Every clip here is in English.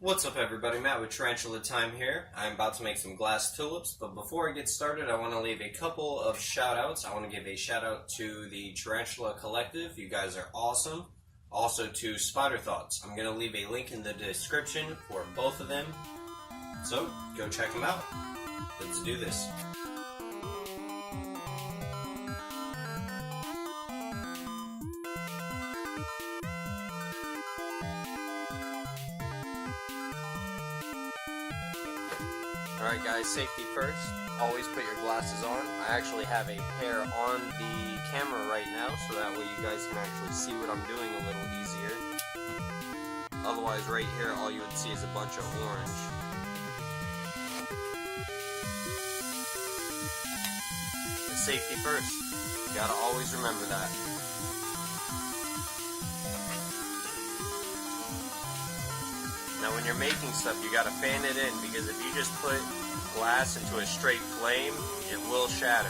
What's up everybody, Matt with Tarantula Time here. I'm about to make some glass tulips, but before I get started I want to leave a couple of shout outs. I want to give a shout out to the Tarantula Collective, you guys are awesome. Also to Spider Thoughts. I'm going to leave a link in the description for both of them, so go check them out. Let's do this. Alright guys, safety first. Always put your glasses on. I actually have a pair on the camera right now, so that way you guys can actually see what I'm doing a little easier. Otherwise, right here, all you would see is a bunch of orange. But safety first. You gotta always remember that. Now when you're making stuff, you gotta fan it in, because if you just put glass into a straight flame, it will shatter.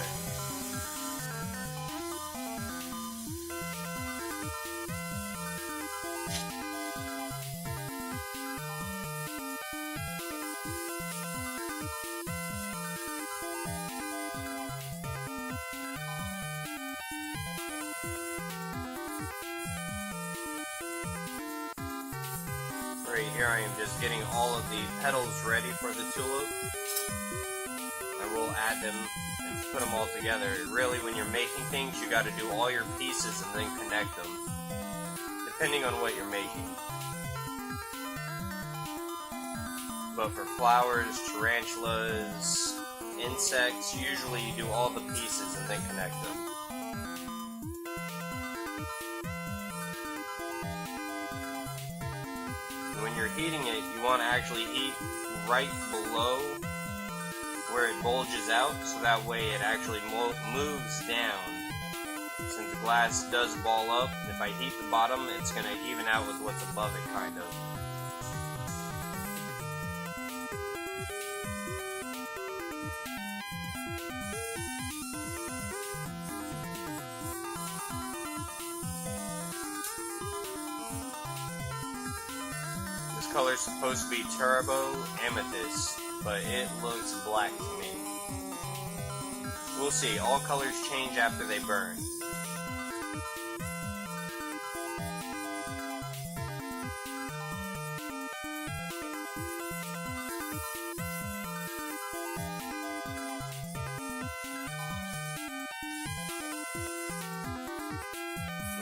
Right here I am just getting all of the petals ready for the tulip. I will add them and put them all together. Really, when you're making things, you got to do all your pieces and then connect them, depending on what you're making. But for flowers, tarantulas, insects, usually you do all the pieces and then connect them. When you're heating it, you want to actually heat right below where it bulges out, so that way it actually moves down. Since the glass does ball up, if I heat the bottom, it's going to even out with what's above it, kind of. This color is supposed to be turbo amethyst, but it looks black to me. We'll see. All colors change after they burn.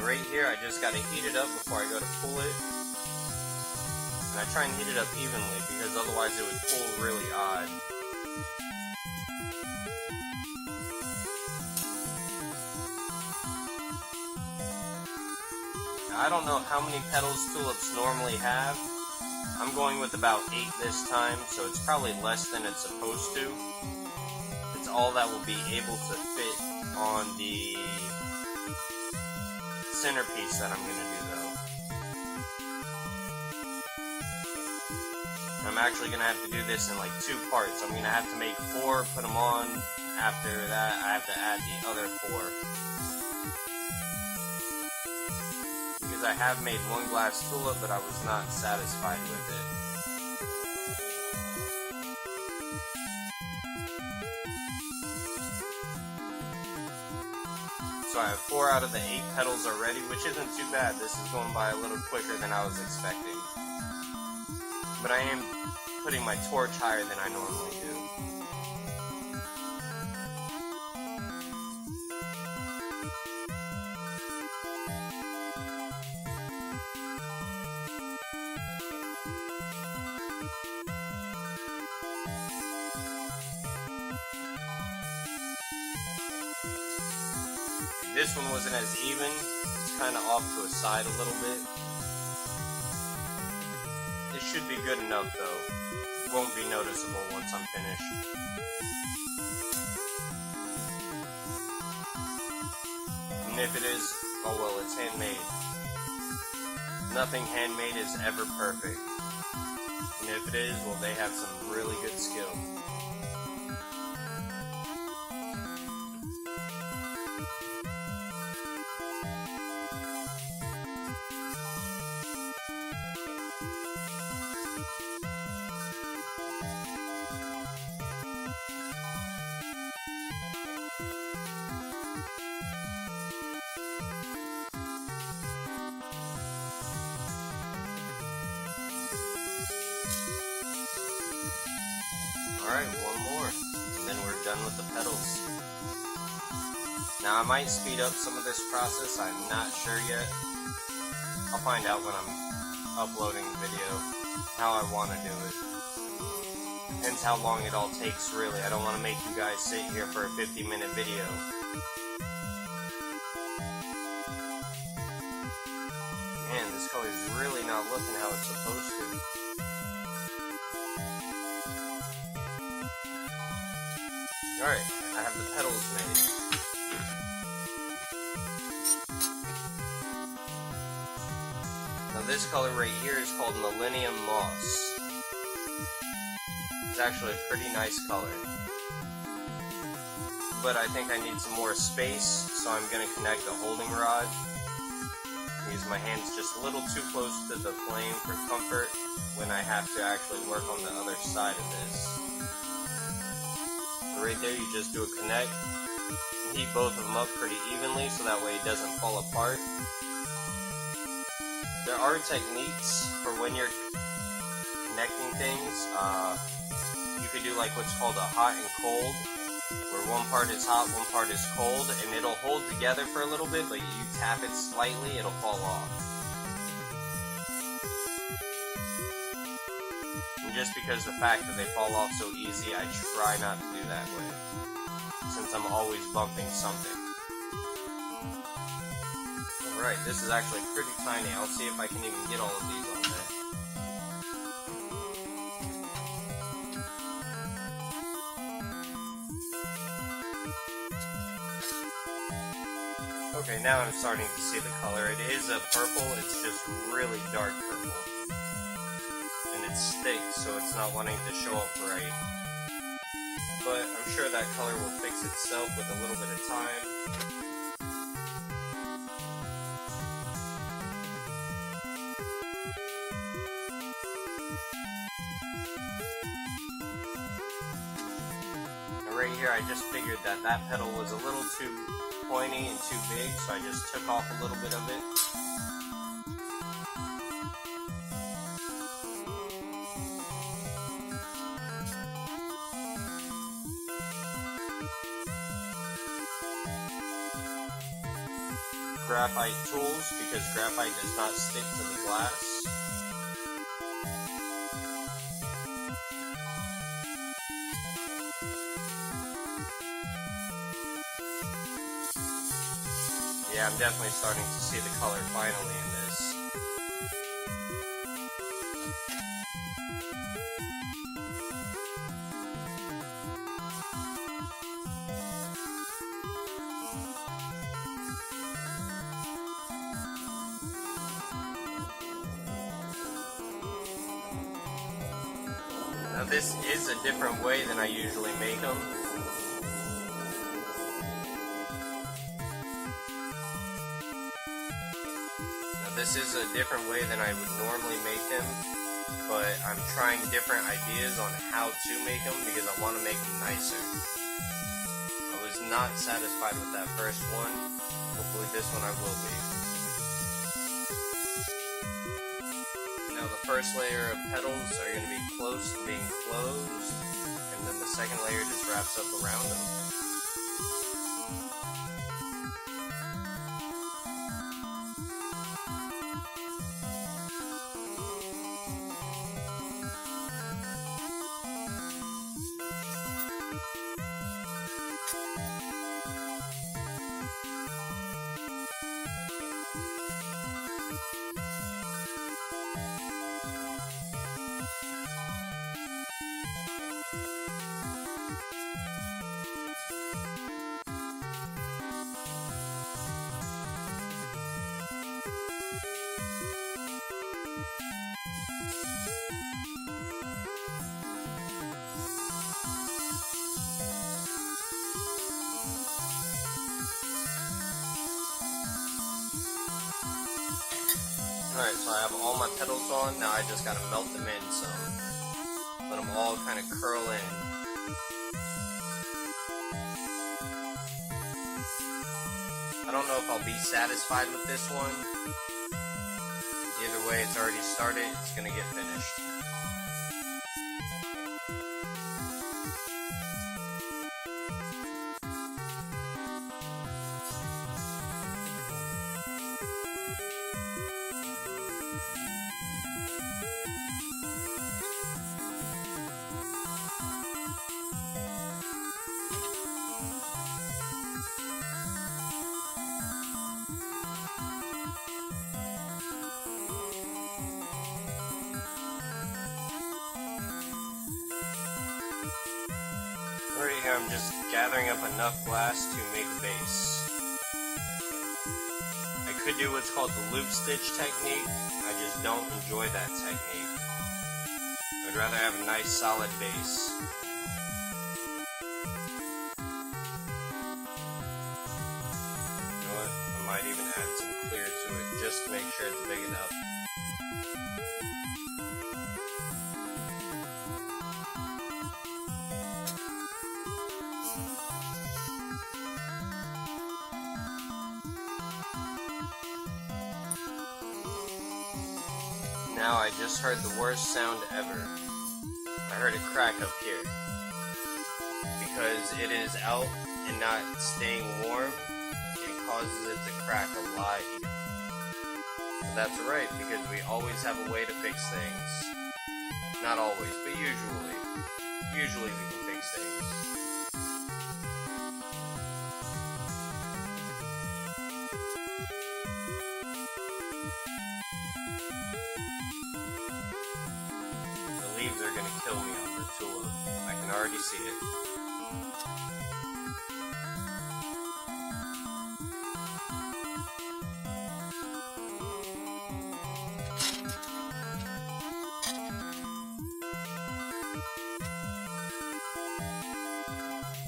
Right here, I just gotta heat it up before I go to pull it. And I try and heat it up evenly, because otherwise it would pull really odd. Now, I don't know how many petals tulips normally have. I'm going with about 8 this time, so it's probably less than it's supposed to. It's all that will be able to fit on the centerpiece that I'm going to do, though. I'm actually going to have to do this in like 2 parts. I'm going to have to make 4, put them on. After that, I have to add the other 4. Because I have made 1 glass tulip, but I was not satisfied with it. So I have 4 out of the 8 petals already, which isn't too bad. This is going by a little quicker than I was expecting. But I am putting my torch higher than I normally do. This one wasn't as even. It's kind of off to a side a little bit. It should be good enough though. It won't be noticeable once I'm finished. And if it is, oh well, it's handmade. Nothing handmade is ever perfect. And if it is, well, they have some really good skill. Alright, one more, and then we're done with the petals. Now I might speed up some of this process, I'm not sure yet. I'll find out when I'm uploading the video, how I want to do it. Depends how long it all takes, really. I don't want to make you guys sit here for a 50-minute video. Man, this color is really not looking how it's supposed to. Alright, I have the petals made. Now this color right here is called Millennium Moss. It's actually a pretty nice color. But I think I need some more space, so I'm going to connect a holding rod. Use my hands just a little too close to the flame for comfort when I have to actually work on the other side of this. So right there you just do a connect, heat both of them up pretty evenly so that way it doesn't fall apart. There are techniques for when you're connecting things. You could do like what's called a hot and cold, where one part is hot, one part is cold, and it'll hold together for a little bit, but you tap it slightly, it'll fall off. And just because the fact that they fall off so easy, I try not to do that way, since I'm always bumping something. Alright, this is actually pretty tiny. I'll see if I can even get all of these on there. Okay, now I'm starting to see the color. It is a purple, it's just really dark purple. And it's thick, so it's not wanting to show up right. But I'm sure that color will fix itself with a little bit of time. Right here, I just figured that that petal was a little too pointy and too big, so I just took off a little bit of it. Graphite tools, because graphite does not stick to the glass. Yeah, I'm definitely starting to see the color finally in this. Now this is a different way than I usually make them. This is a different way than I would normally make them, but I'm trying different ideas on how to make them because I want to make them nicer. I was not satisfied with that first one. Hopefully this one I will be. Now the first layer of petals are going to be close to being closed, and then the second layer just wraps up around them. Alright, so I have all my petals on, now I just gotta melt them in some. Let them all kind of curl in. I don't know if I'll be satisfied with this one. Either way, it's already started, it's gonna get finished. I'm just gathering up enough glass to make a base. I could do what's called the loop stitch technique. I just don't enjoy that technique. I'd rather have a nice solid base. You know what? I might even add some clear to it just to make sure it's big enough. Now I just heard the worst sound ever. I heard a crack up here. Because it is out and not staying warm, it causes it to crack a lot easier. But that's alright, because we always have a way to fix things. Not always, but usually. Usually we can fix things. The leaves are gonna kill me on the tulip. I can already see it.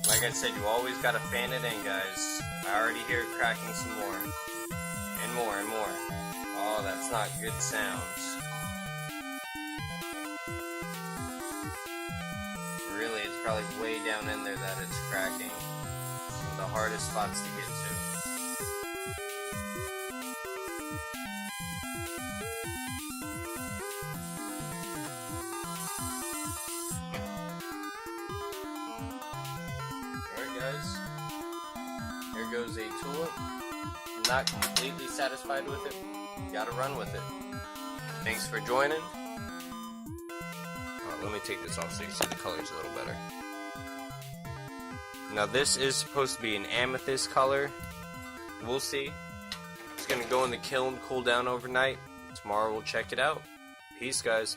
Like I said, you always gotta fan it in, guys. I already hear it cracking some more. And more and more. Oh, that's not good sounds. Really, it's probably way down in there that it's cracking. Some of the hardest spots to get to. Alright guys, here goes a tulip. Not completely satisfied with it, gotta run with it. Thanks for joining. Let me take this off so you see the colors a little better. Now this is supposed to be an amethyst color. We'll see. It's gonna go in the kiln, cool down overnight. Tomorrow we'll check it out. Peace guys.